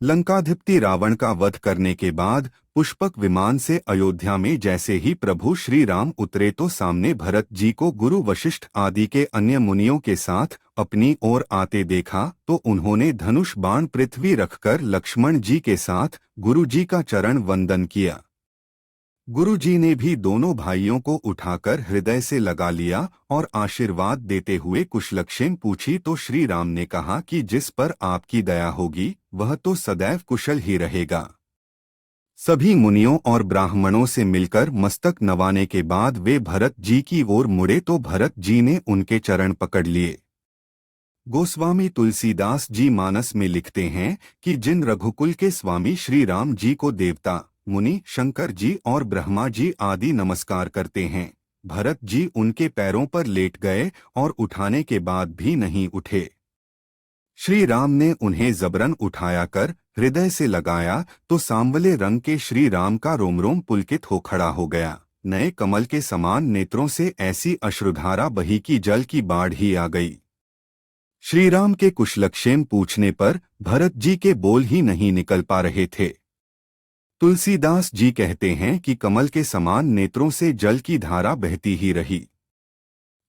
लंकाधिपति रावण का वध करने के बाद पुष्पक विमान से अयोध्या में जैसे ही प्रभु श्री राम उतरे तो सामने भरत जी को गुरु वशिष्ठ आदि के अन्य मुनियों के साथ अपनी ओर आते देखा तो उन्होंने धनुष बाण पृथ्वी रखकर लक्ष्मण जी के साथ गुरु जी का चरण वंदन किया। गुरु जी ने भी दोनों भाइयों को उठाकर हृदय से लगा लिया और आशीर्वाद देते हुए कुशलक्षेम पूछी तो श्री राम ने कहा कि जिस पर आपकी दया होगी वह तो सदैव कुशल ही रहेगा। सभी मुनियों और ब्राह्मणों से मिलकर मस्तक नवाने के बाद वे भरत जी की ओर मुड़े तो भरत जी ने उनके चरण पकड़ लिए। गोस्वामी तुलसीदास जी मानस में लिखते हैं कि जिन रघुकुल के स्वामी श्री राम जी को देवता मुनि शंकर जी और ब्रह्मा जी आदि नमस्कार करते हैं, भरत जी उनके पैरों पर लेट गए और उठाने के बाद भी नहीं उठे। श्री राम ने उन्हें जबरन उठाया कर हृदय से लगाया तो सांवले रंग के श्री राम का रोम रोम पुलकित हो खड़ा हो गया। नए कमल के समान नेत्रों से ऐसी अश्रुधारा बही कि जल की बाढ़ ही आ गई। श्री राम के कुशलक्षेम पूछने पर भरत जी के बोल ही नहीं निकल पा रहे थे। तुलसीदास जी कहते हैं कि कमल के समान नेत्रों से जल की धारा बहती ही रही।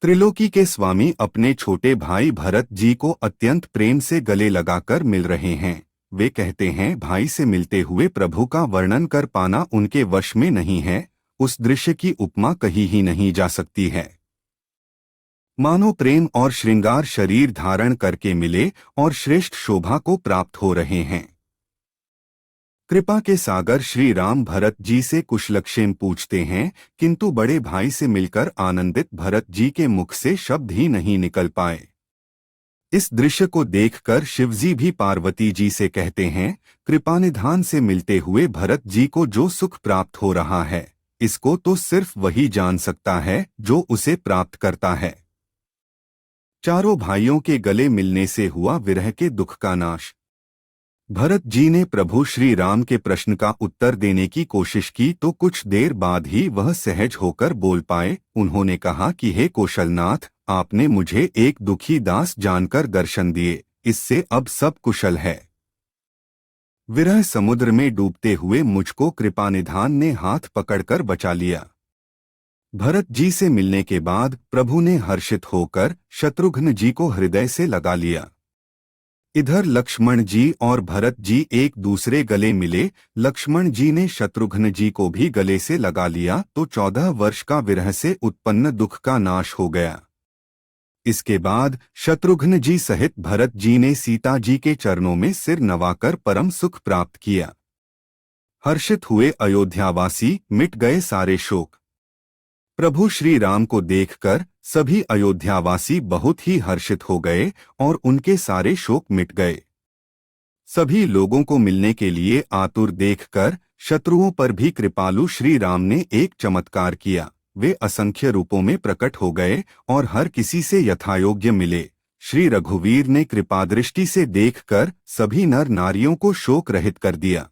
त्रिलोकी के स्वामी अपने छोटे भाई भरत जी को अत्यंत प्रेम से गले लगाकर मिल रहे हैं। वे कहते हैं भाई से मिलते हुए प्रभु का वर्णन कर पाना उनके वश में नहीं है। उस दृश्य की उपमा कही ही नहीं जा सकती है। मानो प्रेम और श्रृंगार शरीर धारण करके मिले और श्रेष्ठ शोभा को प्राप्त हो रहे हैं। कृपा के सागर श्री राम भरत जी से कुशलक्षेम पूछते हैं, किंतु बड़े भाई से मिलकर आनंदित भरत जी के मुख से शब्द ही नहीं निकल पाए। इस दृश्य को देखकर शिवजी भी पार्वती जी से कहते हैं, कृपानिधान से मिलते हुए भरत जी को जो सुख प्राप्त हो रहा है, इसको तो सिर्फ वही जान सकता है जो उसे प्राप्त करता है। चारों भाइयों के गले मिलने से हुआ विरह के दुख का नाश। भरत जी ने प्रभु श्री राम के प्रश्न का उत्तर देने की कोशिश की तो कुछ देर बाद ही वह सहज होकर बोल पाए। उन्होंने कहा कि हे कौशलनाथ, आपने मुझे एक दुखी दास जानकर दर्शन दिए, इससे अब सब कुशल है। विरह समुद्र में डूबते हुए मुझको कृपानिधान ने हाथ पकड़कर बचा लिया। भरत जी से मिलने के बाद प्रभु ने हर्षित होकर शत्रुघ्न जी को हृदय से लगा लिया। इधर लक्ष्मण जी और भरत जी एक दूसरे गले मिले। लक्ष्मण जी ने शत्रुघ्न जी को भी गले से लगा लिया तो 14 वर्ष का विरह से उत्पन्न दुख का नाश हो गया। इसके बाद शत्रुघ्न जी सहित भरत जी ने सीता जी के चरणों में सिर नवाकर परम सुख प्राप्त किया। हर्षित हुए अयोध्यावासी, मिट गए सारे शोक। प्रभु श्री राम को देखकर सभी अयोध्यावासी बहुत ही हर्षित हो गए और उनके सारे शोक मिट गए। सभी लोगों को मिलने के लिए आतुर देखकर शत्रुओं पर भी कृपालु श्री राम ने एक चमत्कार किया। वे असंख्य रूपों में प्रकट हो गए और हर किसी से यथायोग्य मिले। श्री रघुवीर ने कृपादृष्टि से देखकर सभी नर नारियों को शोक रहित कर दिया।